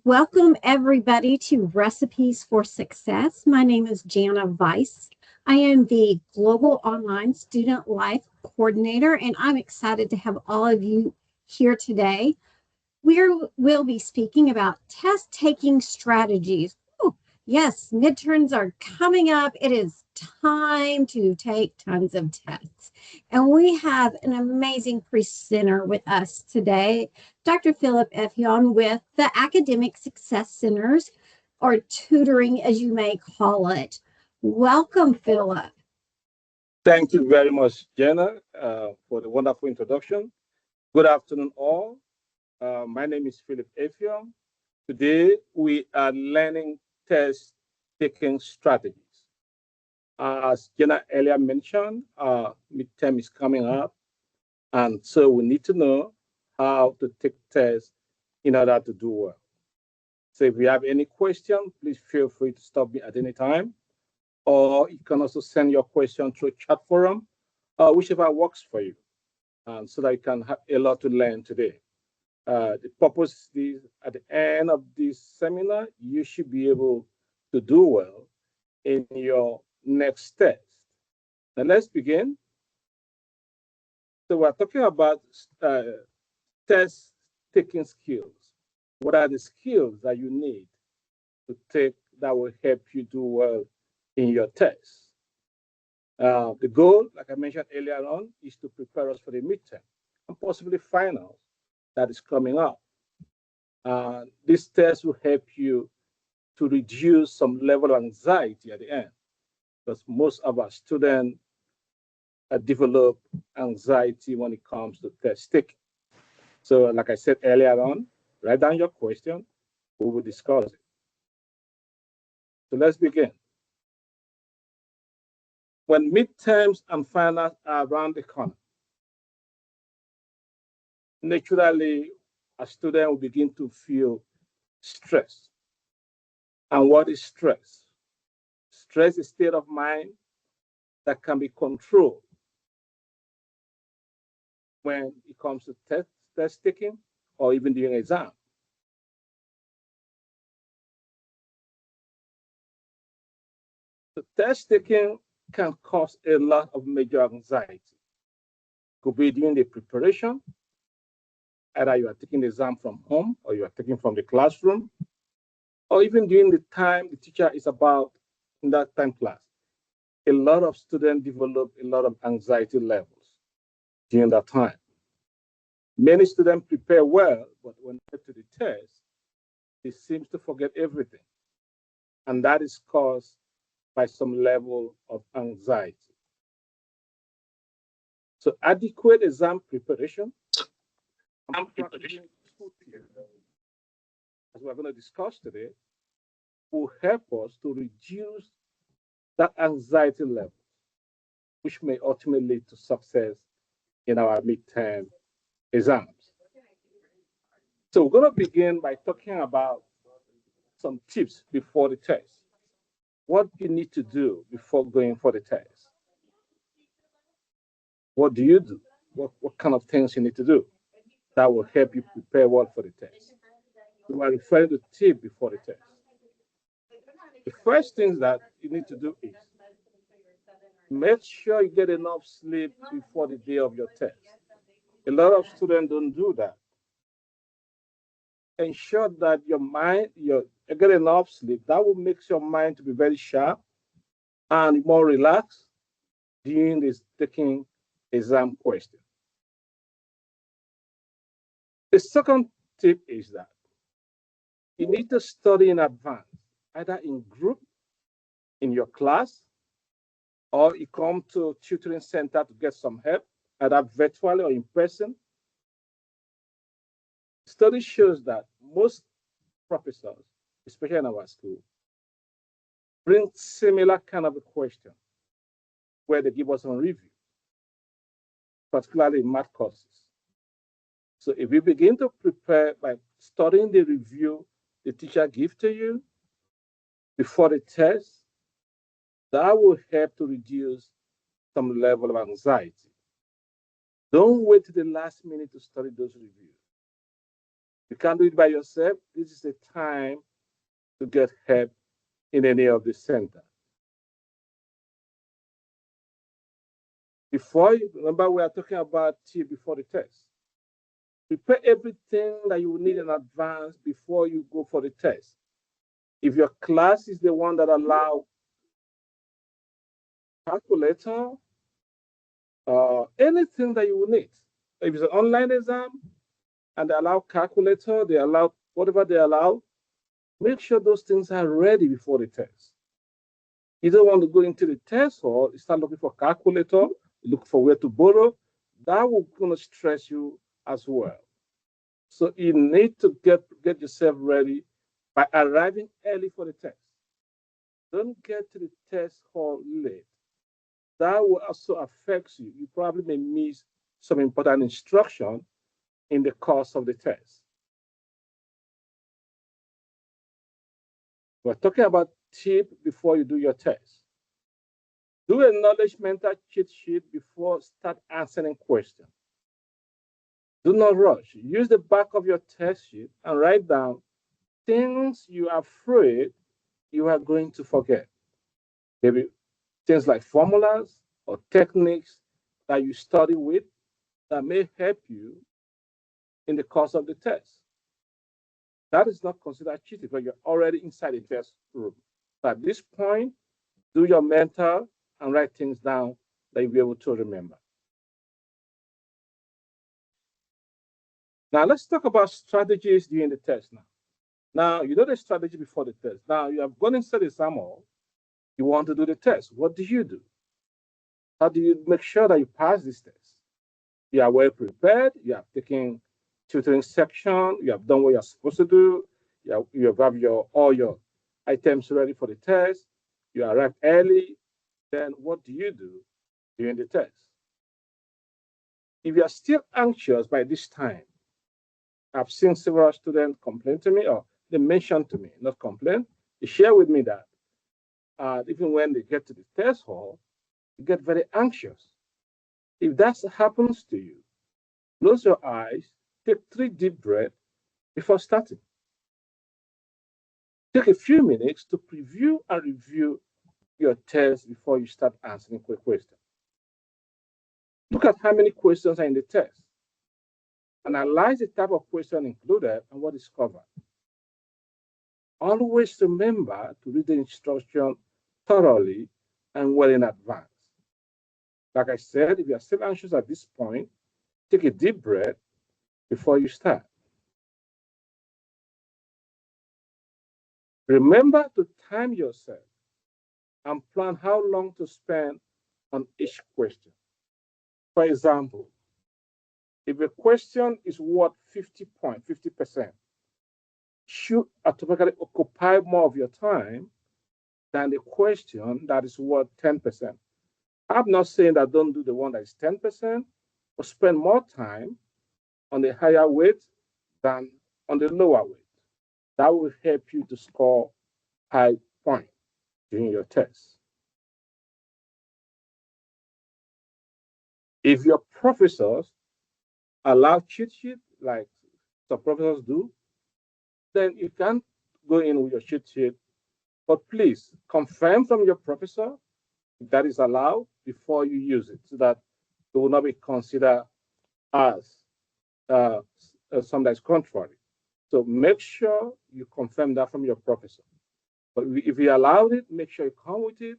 Welcome, everybody, to Recipes for Success. My name is Jana Weiss. I am the Global Online Student Life Coordinator, and I'm excited to have all of you here today. We'll be speaking about test taking strategies. Oh, yes, midterms are coming up. It is time to take tons of tests. And we have an amazing presenter with us today, Dr. Philip Effion with the Academic Success Centers, or tutoring as you may call it. Welcome, Philip. Thank you very much, Jenna, for the wonderful introduction. Good afternoon, all. My name is Philip Effium. Today, we are learning test taking strategies. As Jenna earlier mentioned, midterm is coming up, and so we need to know how to take tests in order to do well. So if you have any question, please feel free to stop me at any time, or you can also send your question through chat forum, whichever works for you. So that you can have a lot to learn today. The purpose is at the end of this seminar, you should be able to do well in your next test. Now let's begin. So we're talking about test taking skills. What are the skills that you need to take that will help you do well in your test? The goal, like I mentioned earlier on, is to prepare us for the midterm and possibly finals that is coming up. This test will help you to reduce some level of anxiety at the end, because most of our students develop anxiety when it comes to test taking. So, like I said earlier on, write down your question. We will discuss it. So let's begin. When midterms and finals are around the corner, naturally, a student will begin to feel stress. And what is stress? Stress is a state of mind that can be controlled when it comes to test taking or even during exam. So test taking can cause a lot of major anxiety. Could be during the preparation, either you are taking the exam from home or you are taking from the classroom, or even during the time the teacher is about in that time class. A lot of students develop a lot of anxiety levels during that time. Many students prepare well, but when they get to the test, they seem to forget everything. And that is caused by some level of anxiety. So adequate exam preparation and practicing as we're going to discuss today, will help us to reduce that anxiety level, which may ultimately lead to success in our midterm exams. So we're going to begin by talking about some tips before the test. What you need to do before going for the test. What do you do? What kind of things you need to do that will help you prepare well for the test? We are referring to tip before the test. The first thing that you need to do is make sure you get enough sleep before the day of your test. A lot of students don't do that. Ensure that your mind, you get enough sleep. That will make your mind to be very sharp and more relaxed during this taking exam question. The second tip is that you need to study in advance, either in group, in your class, or you come to tutoring center to get some help, either virtually or in person. Study shows that most professors, especially in our school, bring similar kind of a question where they give us some review, particularly in math courses. So if you begin to prepare by studying the review the teacher gives to you before the test, that will help to reduce some level of anxiety. Don't wait to the last minute to study those reviews. You can't do it by yourself. This is the time to get help in any of the center. Before you remember, we are talking about before the test. Prepare everything that you will need in advance before you go for the test. If your class is the one that allow calculator, anything that you will need. If it's an online exam and they allow calculator, they allow whatever they allow, make sure those things are ready before the test. You don't want to go into the test hall, start looking for calculator, look for where to borrow. That will gonna stress you as well. So you need to get yourself ready by arriving early for the test. Don't get to the test hall late. That will also affect you. You probably may miss some important instruction in the course of the test. We're talking about tip before you do your test. Do a knowledge mental cheat sheet before start answering questions. Do not rush. Use the back of your test sheet and write down things you are afraid you are going to forget. Maybe things like formulas or techniques that you study with that may help you in the course of the test. That is not considered cheating because you're already inside the test room. So at this point, do your mental and write things down that you'll be able to remember. Now let's talk about strategies during the test now. Now, you know the strategy before the test. Now, you have gone inside the exam hall. You want to do the test. What do you do? How do you make sure that you pass this test? You are well prepared. You have taken tutoring section. You have done what you're supposed to do. You have all your items ready for the test. You arrive early. Then what do you do during the test? If you are still anxious by this time, I've seen several students complain to me, or they mention to me, not complain. They share with me that even when they get to the test hall, they get very anxious. If that happens to you, close your eyes, take 3 deep breaths before starting. Take a few minutes to preview and review your test before you start answering quick questions. Look at how many questions are in the test. Analyze the type of question included and what is covered. Always remember to read the instruction thoroughly and well in advance. Like I said, if you are still anxious at this point, take a deep breath before you start. Remember to time yourself and plan how long to spend on each question. For example, if a question is worth 50%, should automatically occupy more of your time than the question that is worth 10%. I'm not saying that don't do the one that is 10%, but spend more time on the higher weight than on the lower weight. That will help you to score high points during your test. If your professors allow cheat sheet like some professors do, then you can go in with your cheat sheet. But please confirm from your professor if that is allowed before you use it, so that it will not be considered as something that's contrary. So make sure you confirm that from your professor. But if you allowed it, make sure you come with it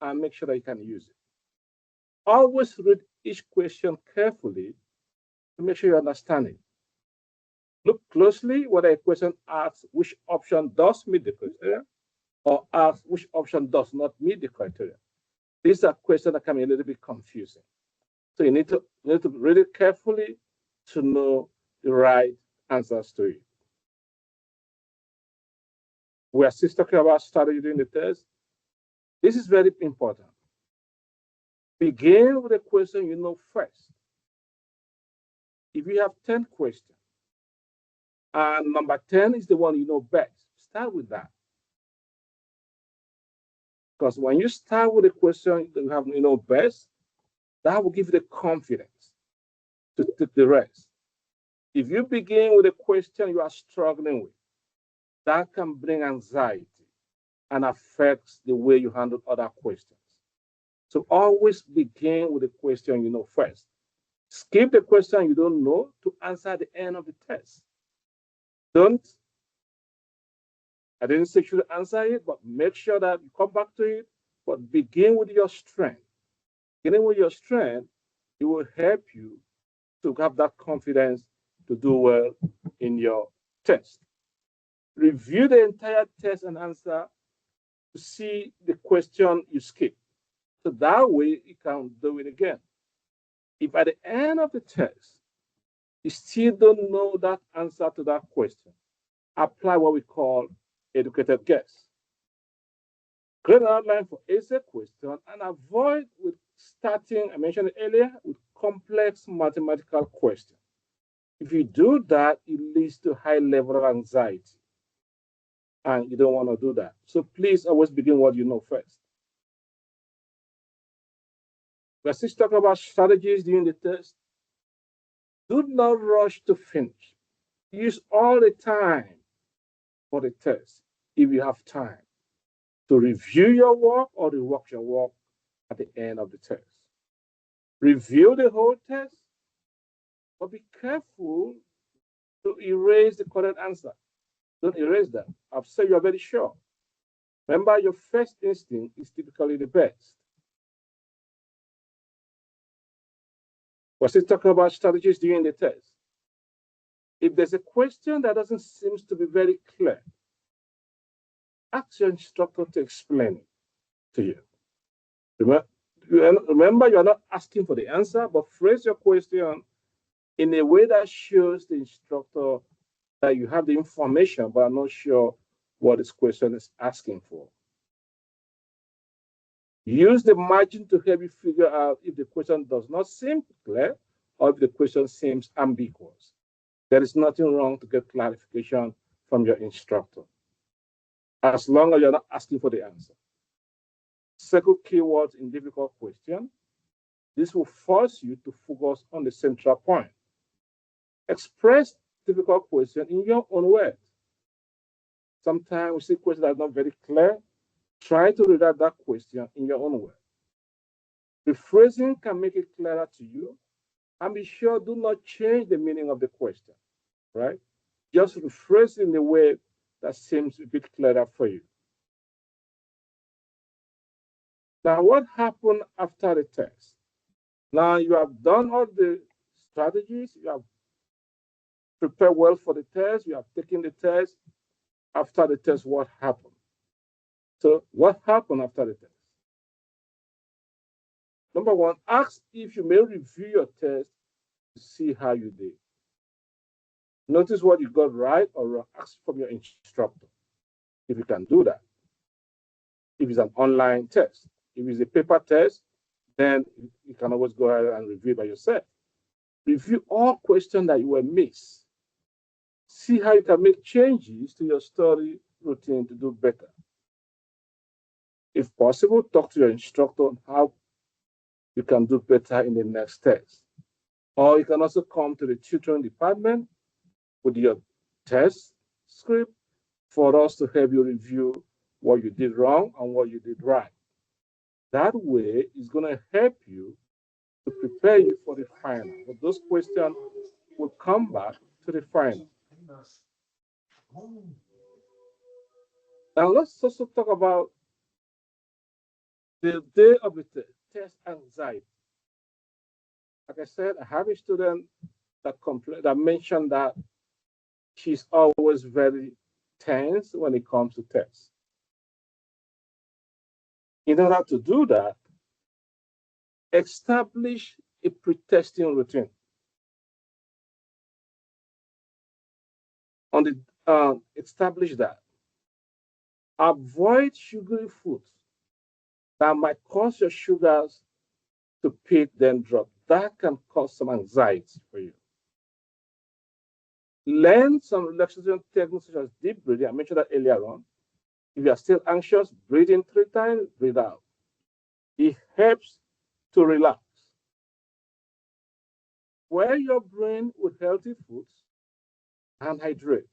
and make sure that you can use it. Always read each question carefully to make sure you understand it. Look closely whether a question asks which option does meet the criteria or asks which option does not meet the criteria. These are questions that can be a little bit confusing. So you need to read it carefully to know the right answers to it. We are still talking about strategy during the test. This is very important. Begin with a question you know first. If you have 10 questions, and number 10 is the one you know best, start with that. Because when you start with a question that you know best, that will give you the confidence to take the rest. If you begin with a question you are struggling with, that can bring anxiety and affects the way you handle other questions. So always begin with the question you know first. Skip the question you don't know to answer at the end of the test. Don't, I didn't say you should answer it, but make sure that you come back to it. But begin with your strength. Beginning with your strength, it will help you to have that confidence to do well in your test. Review the entire test and answer to see the question you skip. So that way you can do it again. If at the end of the test you still don't know that answer to that question, apply what we call educated guess. Create an outline for essay question and avoid with starting, I mentioned it earlier, with complex mathematical questions. If you do that, it leads to high level of anxiety. And you don't want to do that. So please always begin what you know first. We're still talking about strategies during the test. Do not rush to finish. Use all the time for the test if you have time to review your work or rework your work at the end of the test. Review the whole test, but be careful to erase the correct answer. Don't erase that. I've said you're very sure. Remember, your first instinct is typically the best. We're still talking about strategies during the test. If there's a question that doesn't seem to be very clear, ask your instructor to explain it to you. Remember, you are not asking for the answer, but phrase your question in a way that shows the instructor that you have the information, but are not sure what this question is asking for. Use the margin to help you figure out if the question does not seem clear or if the question seems ambiguous. There is nothing wrong to get clarification from your instructor, as long as you're not asking for the answer. Circle keywords in difficult questions. This will force you to focus on the central point. Express difficult question in your own words. Sometimes we see questions that are not very clear. Try to read out that question in your own words. Rephrasing can make it clearer to you. And be sure, do not change the meaning of the question, right? Just rephrase in a way that seems a bit clearer for you. Now, what happened after the test? Now, you have done all the strategies. You have prepared well for the test. You have taken the test. After the test, what happened? So, what happened after the test? Number one, ask if you may review your test to see how you did. Notice what you got right or wrong. Ask from your instructor if you can do that. If it's an online test, if it's a paper test, then you can always go ahead and review by yourself. Review all questions that you will miss. See how you can make changes to your study routine to do better. If possible, talk to your instructor on how you can do better in the next test. Or you can also come to the tutoring department with your test script for us to help you review what you did wrong and what you did right. That way, it's going to help you to prepare you for the final. But those questions will come back to the final. Now, let's also talk about the day of the test anxiety. Like I said, I have a student that mentioned that she's always very tense when it comes to tests. In order to do that, establish a pre-testing routine. Establish that. Avoid sugary foods that might cause your sugars to peak then drop. That can cause some anxiety for you. Learn some relaxation techniques such as deep breathing. I mentioned that earlier on. If you are still anxious, breathe in 3 times, breathe out. It helps to relax. Fuel your brain with healthy foods and hydrate.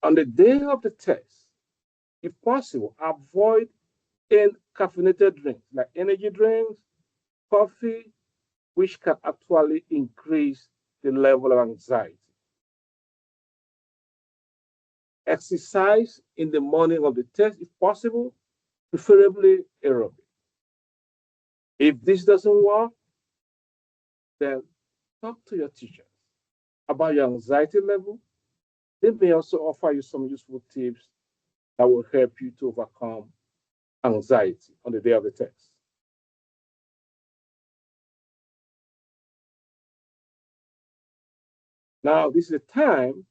On the day of the test, if possible, avoid caffeinated drinks like energy drinks, coffee, which can actually increase the level of anxiety. Exercise in the morning of the test, if possible, preferably aerobic. If this doesn't work, then talk to your teachers about your anxiety level. They may also offer you some useful tips that will help you to overcome anxiety on the day of the test. Now, this is the time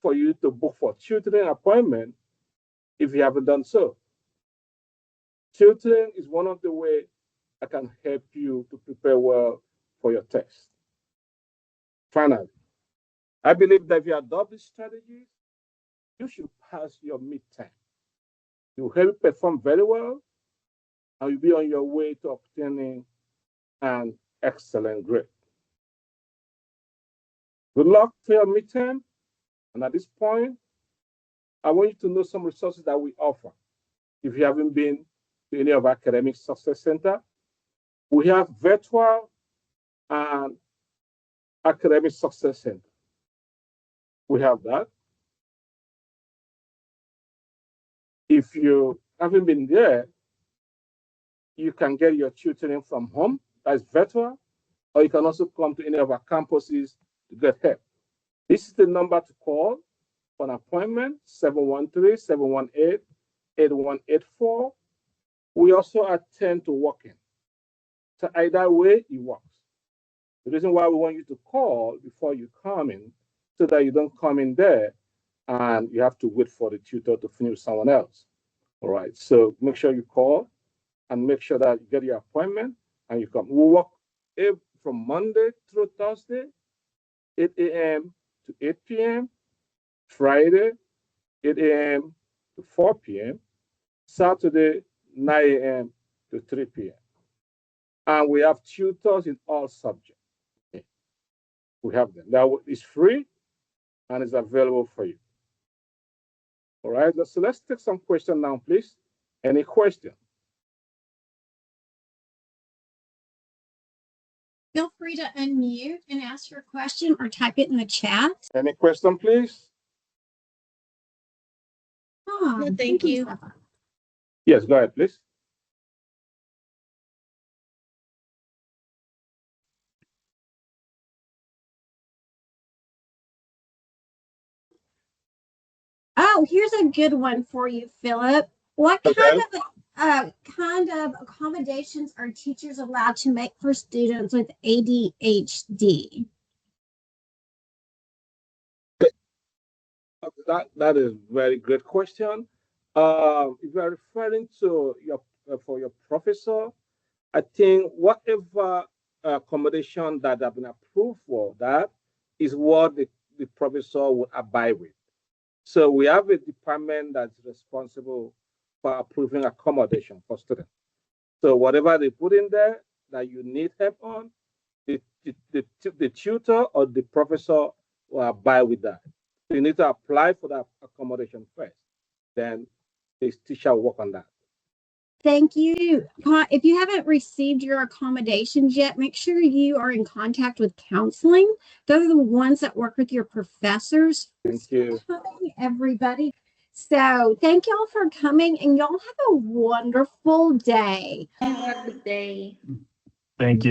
for you to book for tutoring appointment if you haven't done so. Tutoring is one of the ways that can help you to prepare well for your test. Finally, I believe that if you adopt these strategies, you should pass your midterm. You will help you perform very well, and you'll be on your way to obtaining an excellent grade. Good luck for your midterm. And at this point, I want you to know some resources that we offer. If you haven't been to any of our academic success center, we have virtual and academic success center. We have that. If you haven't been there, you can get your tutoring from home, that's virtual, or you can also come to any of our campuses to get help. This is the number to call for an appointment, 713-718-8184. We also attend to walk-in. So either way, it works. The reason why we want you to call before you come in, so that you don't come in there and you have to wait for the tutor to finish with someone else. All right, so make sure you call and make sure that you get your appointment and you come. We work from Monday through Thursday, 8 a.m. to 8 p.m., Friday, 8 a.m. to 4 p.m., Saturday, 9 a.m. to 3 p.m. And we have tutors in all subjects. We have them. That is free and is available for you. All right, so let's take some questions now, please. Any question? Feel free to unmute and ask your question or type it in the chat. Any question, please? Oh, No, thank you. Yes, go ahead, please. Oh, here's a good one for you, Philip. What kind of accommodations are teachers allowed to make for students with ADHD? That is a very great question. If you are referring to for your professor, I think whatever accommodation that have been approved for that is what the professor will abide with. So we have a department that's responsible for approving accommodation for students. So whatever they put in there that you need help on, the tutor or the professor will abide with that. So you need to apply for that accommodation first. Then the teacher will work on that. Thank you. If you haven't received your accommodations yet, make sure you are in contact with counseling. Those are the ones that work with your professors. Thank you. Everybody. So thank y'all for coming, and y'all have a wonderful day. Have a good day. Thank you.